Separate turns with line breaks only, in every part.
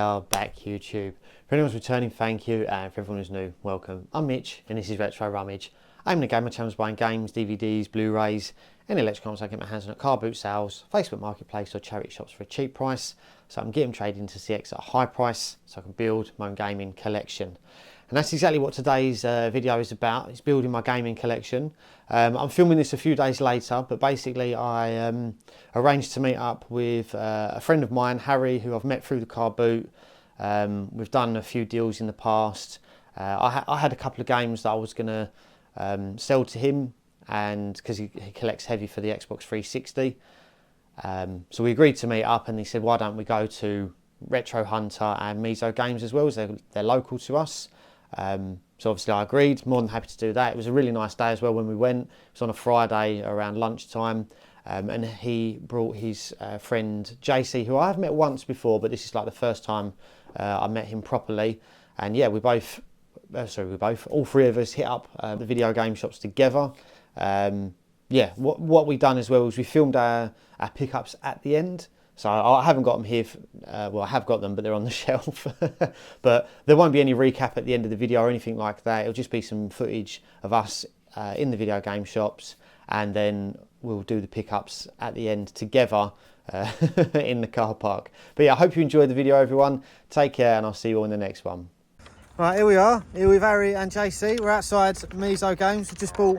are back, YouTube. For anyone who's returning, thank you, and for everyone who's new, welcome. I'm Mitch, and this is Retro Rummage. I'm the gamer channel's buying games, DVDs, Blu-rays, and electronics I get my hands on at car boot sales, Facebook Marketplace or charity shops for a cheap price, so I can get them traded into CX at a high price, so I can build my own gaming collection. And that's exactly what today's video is about. It's building my gaming collection. I'm filming this a few days later, but basically I arranged to meet up with a friend of mine, Harry, who I've met through the car boot. We've done a few deals in the past. I had a couple of games that I was going to sell to him, and because he collects heavy for the Xbox 360. So we agreed to meet up, and he said, why don't we go to Retro Hunter and Miso Games as well, as they're local to us. So obviously I agreed, more than happy to do that. It was a really nice day as well when we went. It was on a Friday around lunchtime, and he brought his friend JC, who I have met once before, but this is like the first time I met him properly. And yeah, all three of us hit up the video game shops together. Yeah, what we done as well is we filmed our pickups at the end. So I haven't got them here, well I have got them, but they're on the shelf. But there won't be any recap at the end of the video or anything like that. It'll just be some footage of us in the video game shops, and then we'll do the pickups at the end together in the car park. But yeah, I hope you enjoyed the video, everyone. Take care, and I'll see you all in the next one. Right, here we are, here with Harry and JC. We're outside Miso Games. We just bought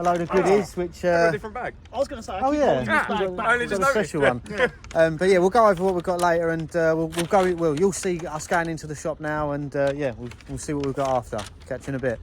a load of goodies, which
a different bag.
I was going to say,
I only just
a
special
one.
But yeah, we'll go over what we've got later, and you'll see us going into the shop now, and yeah, we'll see what we've got after. Catch you in a bit.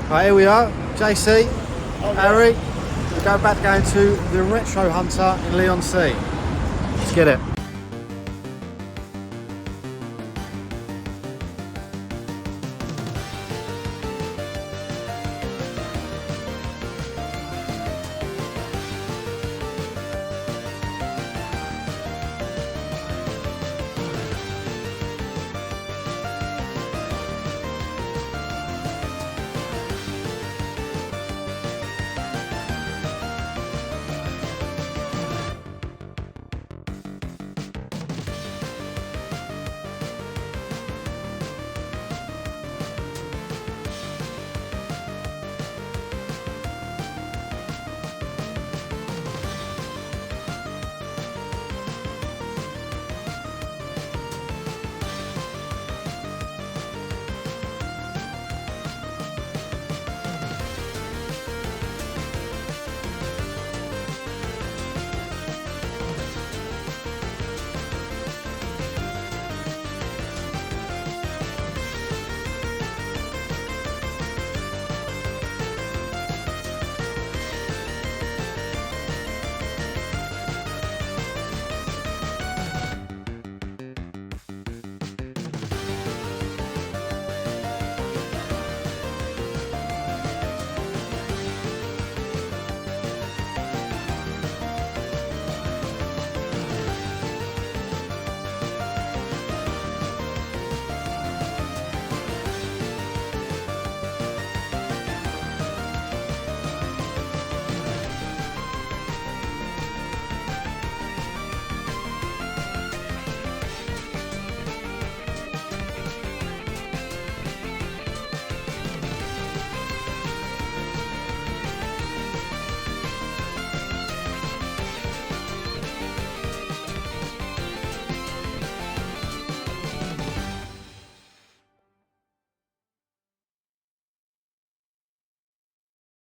Right, here we are, JC, Harry. We're going to the Retro Hunter in Leon C. Let's get it.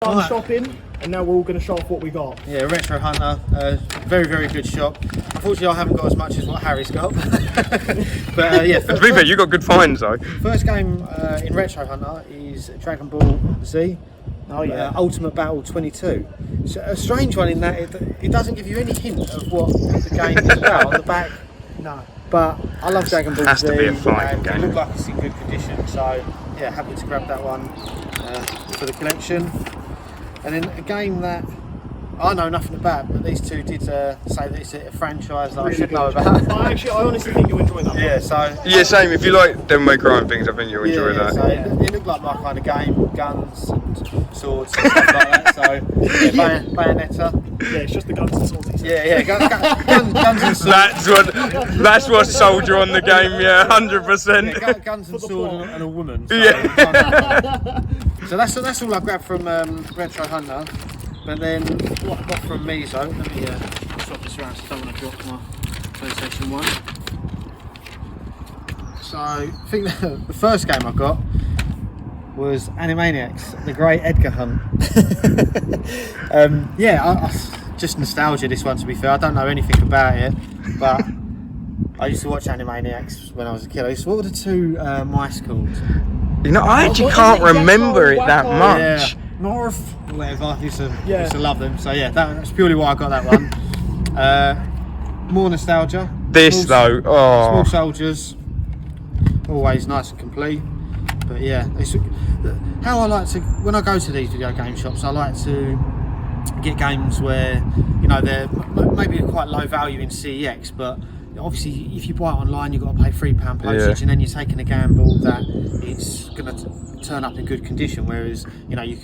Done shopping, and now we're all going to show off what we got.
Yeah, Retro Hunter, very, very good shop. Unfortunately, I haven't got as much as what Harry's got. But yeah,
To be fair, you got good finds though.
first game in Retro Hunter is Dragon Ball Z.
Oh yeah.
Ultimate Battle 22. It's a strange one in that it doesn't give you any hint of what the game is about on the back.
No.
But I love Dragon Ball
Has
Z.
to be a fighting
and
game.
It looked like it's in good condition, so yeah, happy to grab that one for the collection. And then a game that I know nothing about, but these two did say that it's a franchise that I should know about.
I honestly think you'll enjoy that.
Yeah, so
Yeah, same. If you like Devil May Cry and things, I think you'll enjoy
yeah,
that.
So it looked like my kind of game, guns and swords and stuff like that. So yeah, Bayonetta.
Yeah, it's just the guns and swords.
Yeah, guns and swords.
That's what sold you on the game. Yeah, 100%.
Yeah, guns and swords and a woman. So,
Yeah.
so that's all I grabbed from Retro Hunter. But then what I got from Miso, let me swap this around so I don't want to drop my PlayStation 1. So I think the first game I got was Animaniacs, the Great Edgar Hunt. I just nostalgia this one, to be fair. I don't know anything about it, but I used to watch Animaniacs when I was a kid. What were the two mice called?
You know, I actually
What
can't
is it?
remember it
Yakko,
that
Wacko?
much.
Yeah, Morph, whatever. I used to
Yeah.
love them. So yeah, that's purely why I got that one. More nostalgia.
This though, oh.
Small Soldiers, always nice and complete. But yeah, how I like to, when I go to these video game shops, I like to get games where, you know, they're maybe quite low value in CEX, but obviously if you buy it online you've got to pay £3 postage, and then you're taking a gamble that it's going to turn up in good condition, whereas, you know, you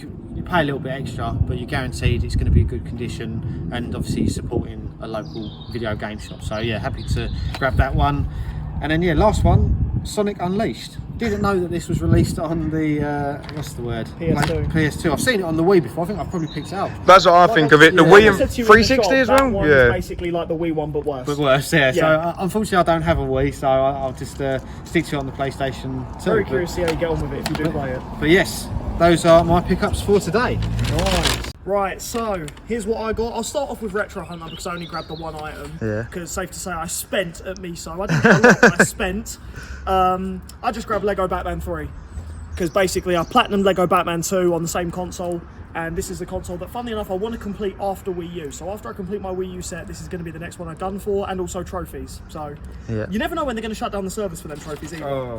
pay a little bit extra but you're guaranteed it's going to be good condition, and obviously you're supporting a local video game shop. So yeah, happy to grab that one. And then yeah, last one, Sonic Unleashed. Didn't know that this was released on the what's the word?
PS2.
PS2. I've seen it on the Wii before. I think I've probably picked it up.
That's what I think of it. The
yeah,
Wii
I
and
said to you in the
360 as
shop,
well.
That one
Yeah.
is basically like the Wii one, but worse.
But worse, yeah. So
Yeah.
unfortunately, I don't have a Wii, so I'll just stick to it on the PlayStation 2.
Very curious to see how you get on with it if you do play it.
But yes, those are my pickups for today.
Right, so here's what I got. I'll start off with Retro Hunter because I only grabbed the one item.
Yeah.
Because safe to say I spent at Miso. I didn't get a lot, but I spent. I just grabbed Lego Batman 3. Because basically I platinumed Lego Batman 2 on the same console. And this is the console that, funnily enough, I want to complete after Wii U. So after I complete my Wii U set, this is going to be the next one I've done for, and also trophies. So you never know when they're going to shut down the service for them trophies either.
Oh.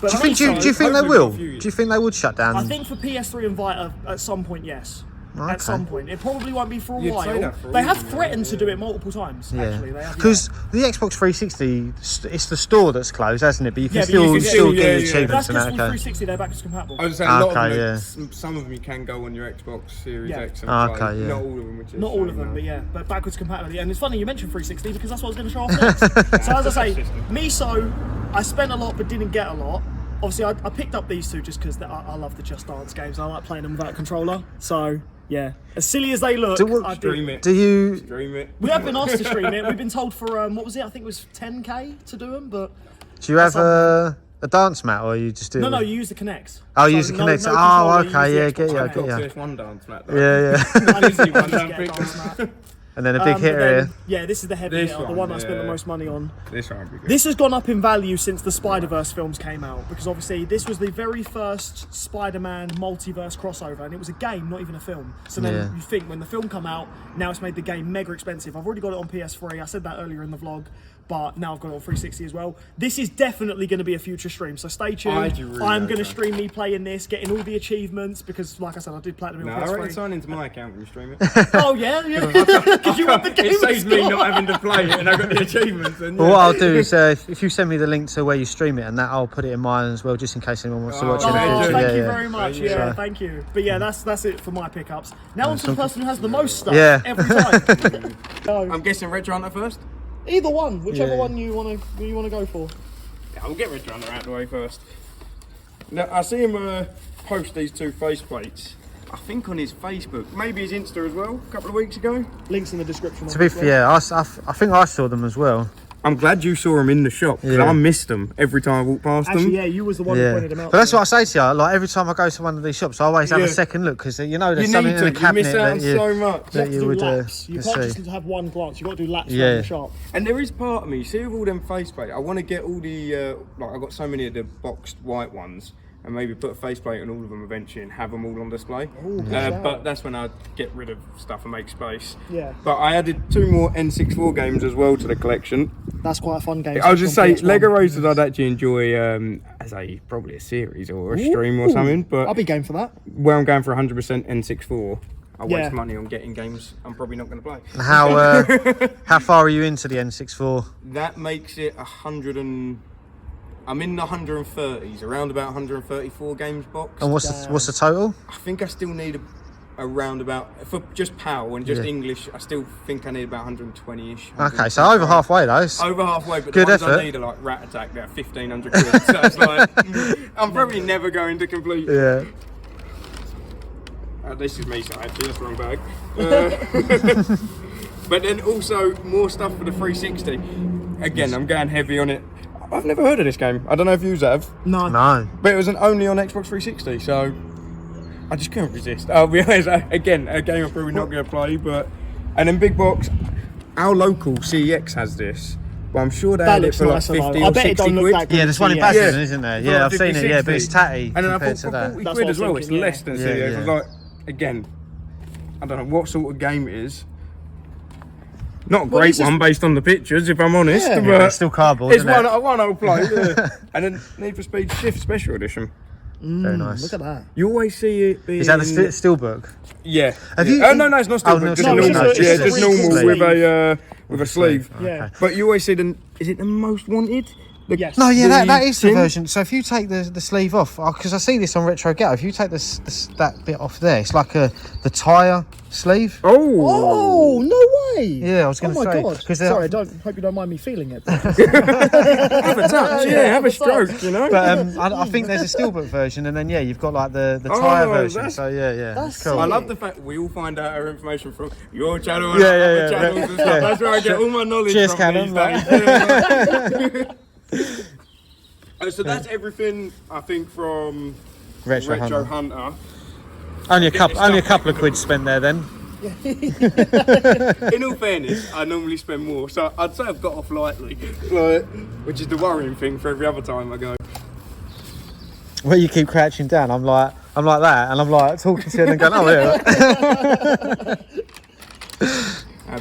But
Do you think they will? Do you think they would shut down?
I think for PS3 and Vita, at some point, yes.
Okay.
At some point. It probably won't be for a
You'd say
while.
that for a
They have
reason,
threatened to do it multiple times, actually. They have,
Because the Xbox 360, it's the store that's closed, hasn't it? But you can
Yeah, but you
still,
can
still
yeah,
get
yeah.
achievements
That's
and
because
that.
with
Okay.
360 they're backwards compatible.
I was saying a lot
Okay,
of them,
yeah.
some of them you can go on your Xbox Series
Yeah.
X and
Okay,
play.
yeah.
Not all of them, which is
Not all of them,
no.
but yeah, but backwards compatibility. And it's funny you mentioned 360 because that's what I was going to show off next. So as I say, Miso, I spent a lot but didn't get a lot. Obviously, I picked up these two just because I love the Just Dance games. I like playing them without a controller. So yeah, as silly as they look, I
Stream
do.
it.
Do you?
Stream it.
We have been asked to stream it. We've been told for what was it? I think it was 10k to do them, but
Do you have a dance mat, or you just do?
no, you use the Kinect.
Oh, you use the Kinect. Oh, okay, yeah, get
ya.
you, get ya.
There's one dance mat.
Yeah.
I need to
One
just
down
get a
big.
dance mat.
And then a big
But
hitter
then,
here.
yeah, this is the heavy
This
hitter, the
one,
one I spent the
yeah.
most money on.
This one would be good.
This has gone up in value since the Spider-Verse films came out, because obviously this was the very first Spider-Man multiverse crossover, and it was a game, not even a film. So then you think, when the film come out, now it's made the game mega expensive. I've already got it on PS3, I said that earlier in the vlog, but now I've got it on 360 as well. This is definitely going to be a future stream, so stay tuned. I'm going to stream me playing this, getting all the achievements, because like I said, I did platinum
No,
on
I
PS3.
reckon sign into my account when you stream it.
Oh yeah, because you want the game.
It saves me not having to play it, and I got the achievements. And,
Well, what I'll do is, if you send me the link to where you stream it, and that I'll put it in mine as well, just in case anyone wants to watch it in the
Oh,
future.
thank
Yeah,
you
yeah.
very much.
Yeah.
Yeah, thank you. But yeah, that's it for my pickups. Now on to the person who has the most stuff
Yeah.
every time. So,
I'm guessing Retro Hunter first.
either one, whichever
Yeah.
one you want to go for.
Yeah, I'll get Retro Hunter out of the way first. Now, I see him post these two faceplates. I think on his Facebook, maybe his Insta as well, a couple of weeks ago.
Links in the description.
To be fair, yeah, I think I saw them as well.
I'm glad you saw them in the shop because I missed them every time I walked past them.
Actually, yeah, you was the one who pointed them out.
But that's what I say to you. Like every time I go to one of these shops, I always have a second look because you know there's
You
something
need
in the
to. You
cabinet
miss out on
that
so much.
that you would
laps. You can't
see.
just have one glance. You got to do laps around the shop.
And there is part of me, see with all them faceplate, I want to get all the, like I've got so many of the boxed white ones and maybe put a faceplate on all of them eventually and have them all on display. But that's when I get rid of stuff and make space.
Yeah.
But I added 2 more N64 games as well to the collection.
That's quite a fun game.
I was just say, Lego Racers I'd actually enjoy as probably a series or a stream or something. But
I'll be game for that.
where I'm going for 100% N64, I waste money on getting games I'm probably not going to play.
How far are you into the N64?
That makes it 100 and... I'm in the 130s, around about 134 games boxed.
And what's the total?
I think I still need around about, for just PAL and just English, I still think I need about 120-ish.
Okay, so over halfway though.
Over halfway, but
good
the ones
effort.
I need are like Rat Attack, they're 1,500 quid. So it's like, I'm probably never going to complete.
Yeah.
This is Miso, actually, that's the wrong bag. But then also more stuff for the 360. Again, I'm going heavy on it. I've never heard of this game. I don't know if you have.
No.
But it was only on Xbox 360, so I just couldn't resist. I'll be honest, again, a game I'm probably not going to play, but... And then Big Box, our local CEX has this, but I'm sure they had it for like 50 or 60 quid.
Yeah, there's one in
Yeah.
Basildon, isn't there? Yeah, I've seen it, yeah, but it's tatty
And then I
compared
thought
to
for
that.
40
That's
quid
what
as
I
well,
was
it's
thinking,
less than
yeah.
CEX.
Yeah,
I was like, again, I don't know what sort of game it is. Not a great one based on the pictures, if I'm honest, but
it's still cardboard,
it's
isn't it?
one I'll play. Yeah. And then Need for Speed Shift Special Edition.
Very nice.
Look at that.
You always see it being...
Is that the steelbook?
Yeah.
Have
yeah.
you-
Oh, no, it's not
Oh,
steelbook.
no,
just
no,
normal.
it's
Yeah,
just
just
a
normal
sleeve.
with a sleeve.
Yeah.
But you always see the... Is it the most wanted?
Yes.
No, yeah, that is the
tin?
version. So if you take the sleeve off, because I see this on Retro Ghetto, if you take that bit off there, it's like the tyre sleeve.
Oh!
Oh, no way!
Yeah, I was going to
Oh my
say.
god!
'cause
Sorry, hope you don't mind me feeling it.
Have a touch, have a stroke, you know?
But I think there's a steelbook version, and then you've got like the tyre version.
that's-
So yeah,
that's
it's cool.
I love the fact we all find out our information from your channel and
Yeah,
other
yeah,
channels
yeah.
and stuff.
Yeah.
That's where I get all my knowledge
Cheers,
from
Callum.
these days. So that's everything, I think, from
Retro Hunter.
Hunter.
Only a couple of quid spent there then.
In all fairness, I normally spend more, so I'd say I've got off lightly, which is the worrying thing for every other time I go.
Where you keep crouching down, I'm like that, and I'm like talking to you and going, oh yeah.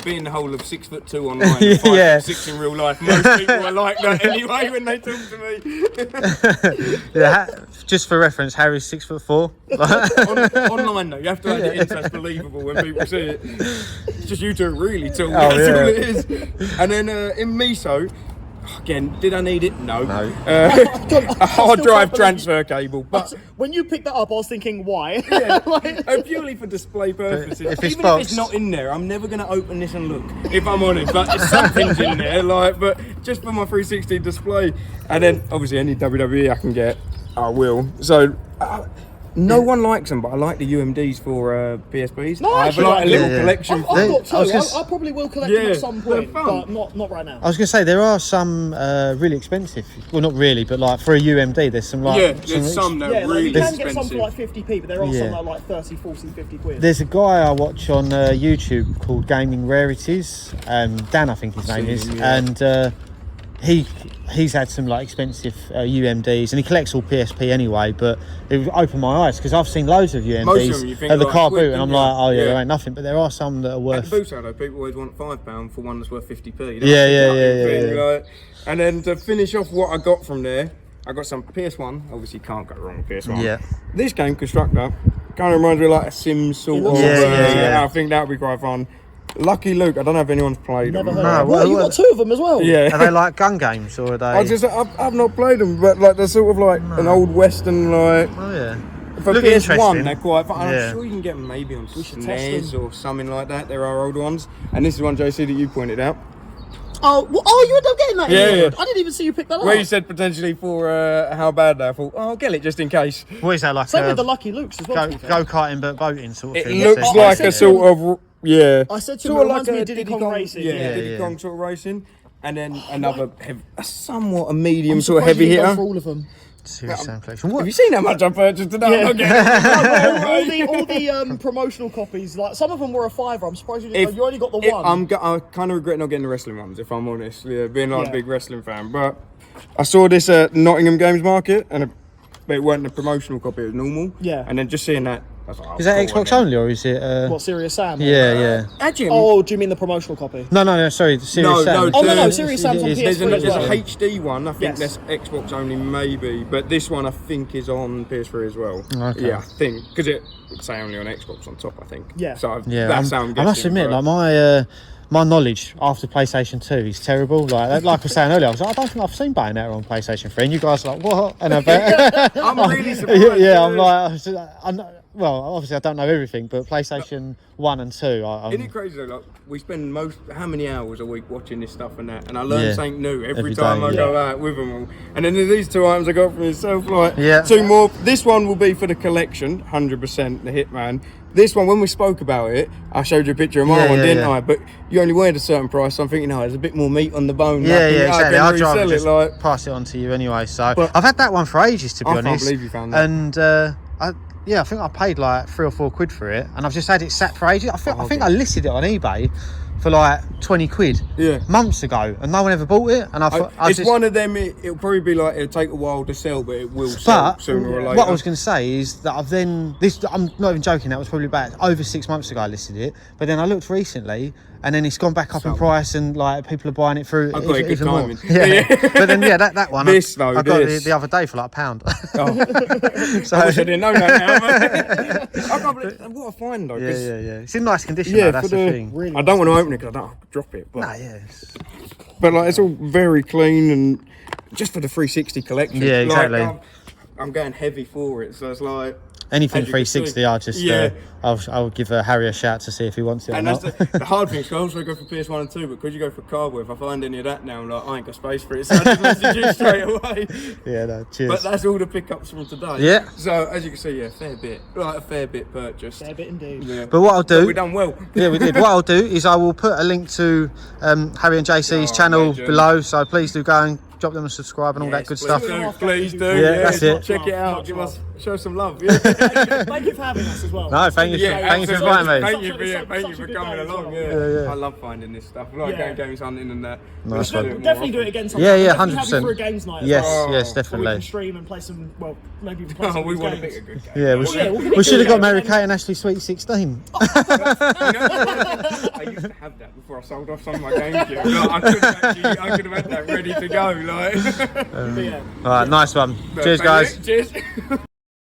Being the whole of 6'2" online, and 5'6" in real life, most people are like that anyway when they talk to me.
Yeah, just for reference, Harry's 6'4".
Online though, you have to add it in so it's believable when people see it. It's just you two are really tall,
Oh,
that's
yeah.
all it is. And then in Miso, again, did I need it? No. A hard drive transfer cable, but
When you picked that up, I was thinking, why?
purely for display purposes.
If it's
Even if
boxed-
it's not in there, I'm never going to open this and look, if I'm honest. Like, something's in there, but just for my 360 display. And then, obviously, any WWE I can get, I will. So, no one likes them, but I like the UMDs for PSPs.
No,
I have
actually,
like a little
yeah.
collection.
I've got
I was
two.
gonna
I probably will collect them
Yeah,
at some point,
they're fun.
but not right now.
I was going to say there are some really expensive. Well, not really, but like for a UMD, there's some like.
Yeah, there's some that
Yeah,
are
like,
really
you can
expensive.
get some for like 50p, but there are
Yeah.
some that are like 30, 40, 50 quid.
There's a guy I watch on YouTube called Gaming Rarities. Dan, I think his name is,
him, yeah.
and he's had some like expensive UMDs, and he collects all PSP anyway. But it opened my eyes because I've seen loads of
Most of
UMDs
them you think
at the
like
car
quid,
boot, and I'm
don't you?
like, oh yeah,
Yeah.
there ain't nothing. But there are some that are
At
worth.
the boot sale though, people always want £5 for one that's worth 50p.
Yeah, yeah,
That's the
yeah,
thing,
yeah.
like. And then to finish off what I got from there, I got some PS1. Obviously, can't go wrong with PS1.
Yeah.
This game, Constructor, kind of reminds me of like a Sims sort of.
Yeah.
I think that would be quite fun. Lucky Luke, I don't know if anyone's played
Never
them.
heard of them.
well,
What, you got two of them as well?
Yeah.
Are they like gun games or are they?
I've not played them, but like they're sort of like an old western like.
Oh yeah.
For
Look
PS1,
interesting.
they're quite fun.
Yeah.
I'm sure you can get them maybe on
should test
SNES
them.
or something like that. There are old ones, and this is one, JC, that you pointed out.
Oh, you ended up getting that?
Yeah,
in the
yeah.
end? I didn't even see you pick that up.
Where you said potentially for how bad they are. I thought, I'll get it just in case.
What is that like?
Same with the Lucky Lukes as well. to be fair.
Go karting but boating sort of
It
thing.
looks
is it?
I
like
said
a
to
sort of, yeah.
I said to him,
Sort
it
of
reminds me
a
of Diddy Kong Racing.
Yeah,
Yeah,
Diddy
yeah.
Kong sort of racing. and then another a somewhat a medium
I'm
sort of
surprised
heavy
you didn't go
hitter.
for all of them.
Serious Sam collection.
Have
What?
you seen how much I purchased today? I'm not getting
all the promotional copies, like some of them were a £5. I'm surprised you only got the
If
one.
I kind of regret not getting the wrestling ones, if I'm honest. Yeah, being like
Yeah.
a big wrestling fan. But I saw this at Nottingham Games Market, and it wasn't a promotional copy, it was normal.
Yeah.
And then just seeing that, I was like, oh,
Is that
cool,
Xbox
and
only or is it?
What, Serious Sam?
Yeah.
Actually,
Oh, do you mean the promotional copy?
No. Sorry, the Serious
No,
Sam.
no,
Oh, no,
the-
Serious Sam's on
It is-
there's
PS3 as
a
well.
HD one, I think
Yes.
that's Xbox only maybe, but this one I think is on PS3 as well.
Okay.
Yeah, I think, because it would say only on Xbox on top, I think.
Yeah.
So
Yeah,
that's how I'm
I
guessing.
must admit,
but-
like my knowledge after PlayStation 2 is terrible. Like I was saying earlier, I was like, I don't think I've seen Bayonetta on PlayStation 3, and you guys are like, what? And I bet,
I'm really surprised.
yeah, I'm like, I know, well, obviously I don't know everything, but PlayStation 1 and 2,
Isn't it crazy though? Like, we spend how many hours a week watching this stuff and that, and I learn
Yeah.
something new every
Every
time
day,
I go out with them all. And then there's these 2 items I got for myself, like
Yeah.
2 more. This one will be for the collection, 100% the Hitman. This one, when we spoke about it, I showed you a picture of my
Yeah,
one,
yeah,
didn't
yeah.
I? But you only wanted a certain price, so I'm thinking, no, there's a bit more meat on the bone.
Yeah, exactly.
I
I'd
can
rather
resell
just
it, like.
pass it on to you anyway. So
But-
I've had that one for ages, to be
I can't
honest.
believe you found that.
And I think I paid like £3 or £4 for it, and I've just had it sat for ages. I think I listed it on eBay for like 20 quid
Yeah.
months ago, and no one ever bought it. And I
It's
just,
one of them. It'll probably be like it'll take a while to sell, but it will sell
But
sooner or later.
what I was going to say is that I'm not even joking. That was probably about over 6 months ago I listed it, but then I looked recently, and then it's gone back up in price, and like people are buying it through.
I've got it good
even more.
timing.
Yeah. But then that one.
This, though,
I got
this.
the other day for like £1.
Oh.
So
I wish I didn't know that now. But I can't believe what a find though.
yeah.
'cause-
It's in nice condition.
Yeah,
though, that's
for
the
the-
thing.
Really
I don't want to open it because I don't want to drop it. But,
Nah, yeah.
but like it's all very clean and just for the 360 collection.
Yeah, exactly.
Like, I'm going heavy for it, so it's like
Anything
as you can
360,
see.
I'll just
Yeah.
I'll give Harry a shout to see if he wants it
And
or
that's
not.
the hard thing. So I also go for PS1 and 2, but because you go for cardboard, if I find any of that now, I'm like, I ain't got space for it, so I just message you straight away.
Yeah, no, cheers.
But that's all the pickups from today.
Yeah.
So as you can see, yeah, a fair bit purchased.
Fair bit indeed.
Yeah.
But what I'll do,
We've done well.
yeah, we did. What I'll do is I will put a link to Harry and JC's
Oh,
channel
legend.
below. So please do go and drop them a subscribe and all that
Yes,
good
please
stuff.
do, please do.
Yeah, that's it.
Check it out.
Much
Give
love.
us, show some love. Yeah.
Thank you for having us as well.
No, thank you.
Yeah,
Thank you for
absolutely.
inviting me.
Thank you for,
Such a
thank you for
good
coming
day as
along.
well.
Yeah. I love finding this stuff. I like
Yeah.
going games hunting and that.
Nice
Let's
one.
do it more
Definitely do
often.
it again sometime.
Yeah, yeah,
Definitely have you
100%.
for a games night.
Yes,
as well.
yes,
So we
definitely.
can stream and play some. Well, maybe even play
Oh,
some
we
of
want to
these
pick a
games.
good game.
Yeah,
we
should have
can
got Mary
do
Kate and Ashley Sweet 16.
You know what? I used to have that before I sold off some of my games. Like, I could have had that ready to go. Like.
But yeah.
All right, nice one.
But
Cheers,
thank
guys.
you. Cheers.